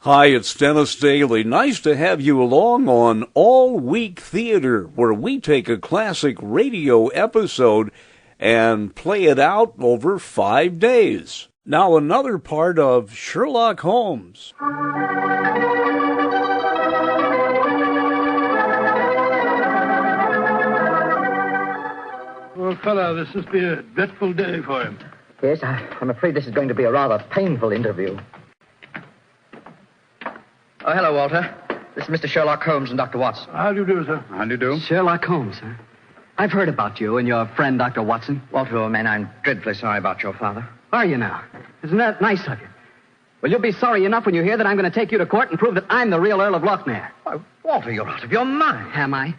Hi, it's Dennis Daly. Nice to have you along on All Week Theater, where we take a classic radio episode and play it out over 5 days. Now another part of Sherlock Holmes. Well, fellow, this must be a dreadful day for him. Yes, I'm afraid this is going to be a rather painful interview. Oh, hello, Walter. This is Mr. Sherlock Holmes and Dr. Watson. How do you do, sir? How do you do? Sherlock Holmes, huh? I've heard about you and your friend, Dr. Watson. Walter, old man, I'm dreadfully sorry about your father. Are you now? Isn't that nice of you? Well, you'll be sorry enough when you hear that I'm going to take you to court and prove that I'm the real Earl of Lochmere. Why, Walter, you're out of your mind. Am I?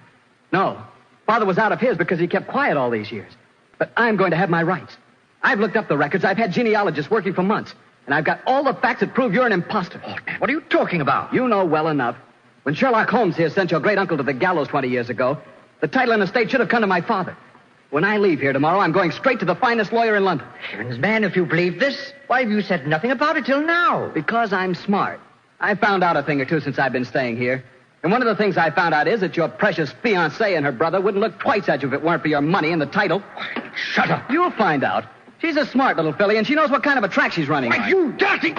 No. Father was out of his because he kept quiet all these years. But I'm going to have my rights. I've looked up the records. I've had genealogists working for months. And I've got all the facts that prove you're an imposter. Old man, what are you talking about? You know well enough. When Sherlock Holmes here sent your great-uncle to the gallows 20 years ago, the title and estate should have come to my father. When I leave here tomorrow, I'm going straight to the finest lawyer in London. Heavens, man, if you believe this, why have you said nothing about it till now? Because I'm smart. I found out a thing or two since I've been staying here. And one of the things I found out is that your precious fiancée and her brother wouldn't look twice at you if it weren't for your money and the title. Shut up. You'll find out. She's a smart little filly, and she knows what kind of a track she's running on. You dirty...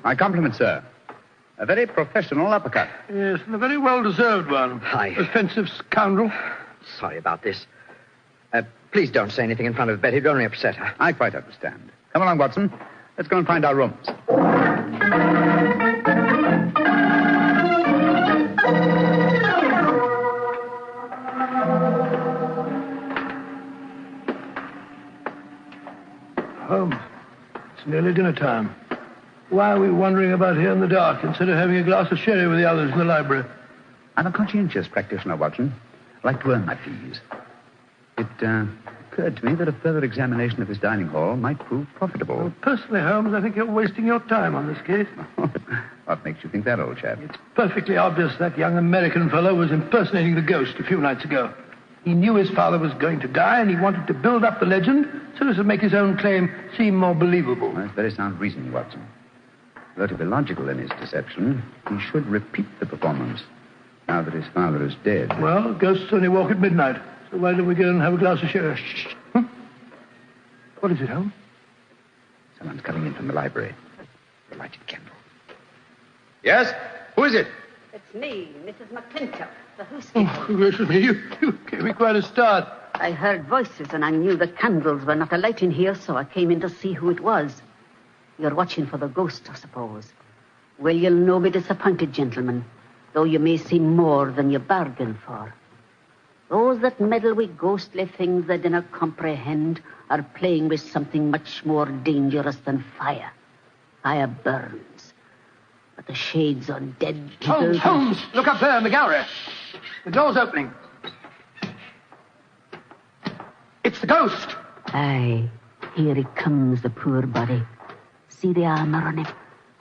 My compliments, sir. A very professional uppercut. Yes, and a very well-deserved one. Hi. Offensive scoundrel. Sorry about this. Please don't say anything in front of Betty. It'd only upset her. I quite understand. Come along, Watson. Let's go and find our rooms. Holmes, it's nearly dinner time. Why are we wandering about here in the dark instead of having a glass of sherry with the others in the library? I'm a conscientious practitioner, Watson. I like to earn my fees. It occurred to me that a further examination of this dining hall might prove profitable. Well, personally, Holmes, I think you're wasting your time on this case. What makes you think that, old chap? It's perfectly obvious that young American fellow was impersonating the ghost a few nights ago. He knew his father was going to die, and he wanted to build up the legend so as to make his own claim seem more believable. Well, that's very sound reasoning, Watson. Though to be logical in his deception, he should repeat the performance now that his father is dead. Well, ghosts only walk at midnight, so why don't we go and have a glass of sherry? Shh. Huh? What is it, Holmes? Someone's coming in from the library. The lighted candle. Yes? Who is it? It's me, Mrs. McClintock, the housekeeper. Oh, gracious me, you gave me quite a start. I heard voices and I knew the candles were not alight in here, so I came in to see who it was. You're watching for the ghost, I suppose. Well, you'll no be disappointed, gentlemen, though you may see more than you bargained for. Those that meddle with ghostly things they dinna comprehend are playing with something much more dangerous than fire. Fire burns. But the shades on dead people... Holmes, look up there in the gallery. The door's opening. It's the ghost. Aye, here he comes, the poor body. See the armor on him,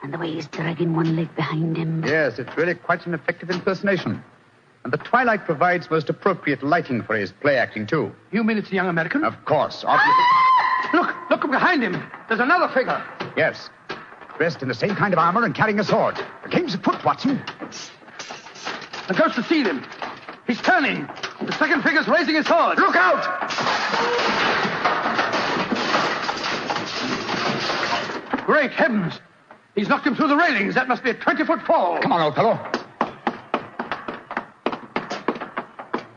and the way he's dragging one leg behind him. Yes, it's really quite an effective impersonation. And the twilight provides most appropriate lighting for his play acting, too. You mean it's the young American? Of course, obviously. Look behind him. There's another figure. Yes. Dressed in the same kind of armor and carrying a sword. The game's afoot, Watson. The ghost has seen him. He's turning. The second figure's raising his sword. Look out! Great heavens. He's knocked him through the railings. That must be a 20-foot fall. Come on, old fellow.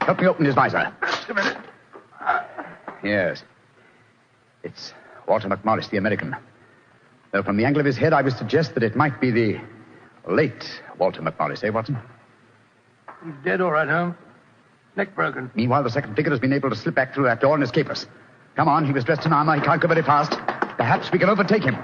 Help me open his visor. Just a minute. Yes. It's Walter McMorris, the American. Though from the angle of his head, I would suggest that it might be the late Walter McMorris, eh, Watson? He's dead, all right, Holmes. Neck broken. Meanwhile, the second figure has been able to slip back through that door and escape us. Come on, he was dressed in armor. He can't go very fast. Perhaps we can overtake him.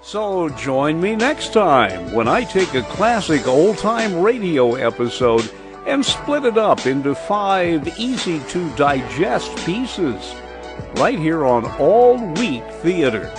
So join me next time when I take a classic old-time radio episode and split it up into 5 easy-to-digest pieces, right here on All Week Theater.